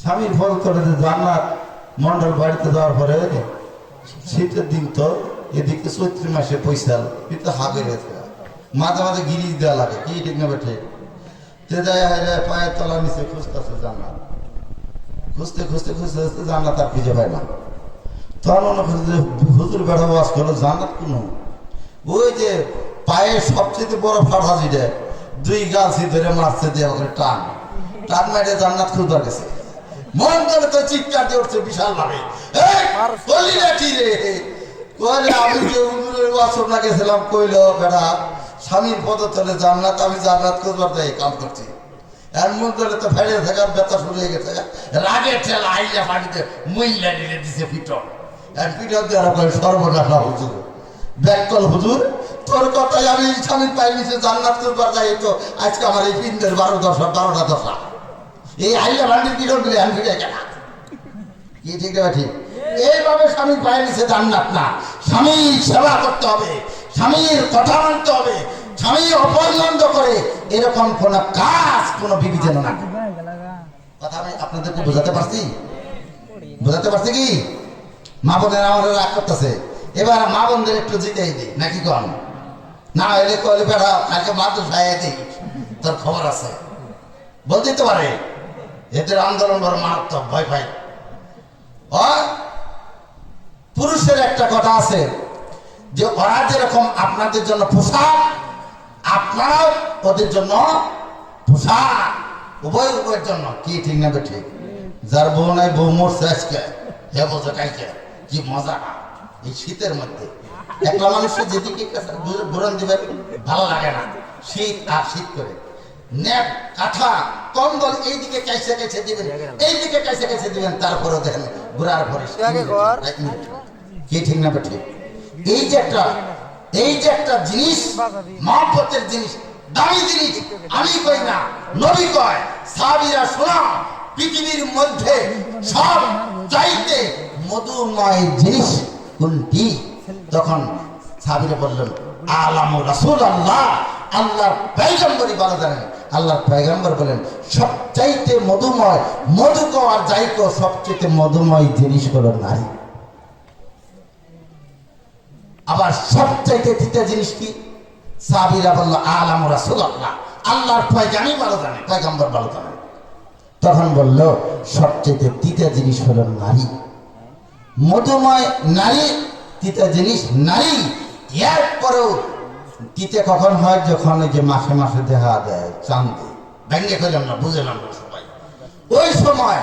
স্বামীর ফল করে জান্নাত মন্ডল বাড়িতে যাওয়ার পরে শীতের দিন তো এদিকে চৈত্র মাসে পয়সাল কিন্তু হাগে গেছে মাঝে মাঝে গিরিজ দেওয়া লাগে কি ঠিক না বেঠে তে যায় পায়ের তলা নিচে খুঁজতেছে জান্নাত খুঁজতে খুঁজতে খুঁজতে খুঁজতে জান্নাত আর খুঁজে পায় না তখন মনে করছে হুজুর বেড়া বাস করলো জান্নাত কোনো ওই যে পায়ে সবচেয়ে বড় ফাটা যেটা দুই গাছি ধরে মারছে দিয়ে ওখানে টান টান মেরে জান্নাত খুঁজবার গেছে মন করে তো চিৎকার দিয়ে উঠছে বিশাল ভাবে আমি যে হুজুরের বাসর না গেছিলাম কইলো বেড়া স্বামীর পদতলে জান্নাত আমি জান্নাত খুঁজবার যাই কাম করছি এর মধ্যে তো ফেলে থাকার ব্যথা শুরু হয়ে গেছে রাগে ঠেলা আইলা পানিতে মহিলা নিলে দিছে পিটন আর পিটন দেওয়ার পরে সর্বনাশা হুজুর ব্যাকল হুজুর তোর কথাই আমি স্বামীর পায়ে নিচে জান্নাত খুঁজবার যাই তো আজকে আমার এই পিন্দের 12টা দশা এই আইলা পানির পিটন দিলে আমি ফিরে গেলাম কি ঠিক না ঠিক এইভাবে স্বামীর পায়ে নিচে জান্নাত না স্বামীর সেবা করতে হবে স্বামীর কথা মানতে হবে স্বামী অপছন্দ করে এরকম কোন কাজ কোন বিবি যেন না কথা আমি আপনাদেরকে বোঝাতে পারছি কি মা বোনের আমাদের রাগ করতেছে এবার মা বোনদের একটু জিতেই দিই নাকি কন না এলে কলে বেড়া কালকে মা তো খাইয়ে দিই তোর খবর আছে বলতেই তো পারে এদের আন্দোলন বড় মারাত্মক ভয় পাই পুরুষের একটা কথা আছে যে ওরা যেরকম আপনাদের জন্য পোশাক আপনারাও ওদের জন্য পোশাক উভয়ের জন্য কি ঠিক না ঠিক যার বউ নাই বউ মরছে আজকে হে বোঝে কাইকে কি মজা এই শীতের মধ্যে একলা মানুষের যেদিকে ঘুরন দিবে ভালো লাগে না শীত আর শীত করে নেপ কাঁথা কম্বল এইদিকে কাইসে কাইসে দিবেন এইদিকে কাইসে কাইসে দিবেন তারপরে দেখেন ঘুরার পরে কি ঠিক না ঠিক এই যে একটা জিনিস মহব্বতের জিনিস দামি জিনিস আমি কই না নবী কয় সাহাবীরা শোনা পৃথিবীর মধ্যে সব চাইতে মধুময় জিনিস কোনটি তখন সাহাবীরা বললেন আলামু রাসূলুল্লাহ আল্লাহর পয়গম্বরই বলা জানেন আল্লাহর পয়গম্বর বলেন সবচাইতে মধুময় মধুকো আর যাইকো সবচাইতে মধুময় জিনিস হলো নারী আবার সবচাইতে তৃতীয় জিনিস কি সাহাবীরা বলল আলামু রাসূলুল্লাহ আল্লাহর পয়গম্বরই ভালো জানে পয়গম্বর ভালো জানে তখন বলল সবচাইতে তৃতীয় জিনিস হলো নারী মধুময় নারী তৃতীয় জিনিস নারী এরপরেও তৃতীয় কখন হয় যখন ওই যে মাসে মাসে দেখা দেয় চাঁদে ভেঙে ফেলাম না বুঝলাম না সবাই ওই সময়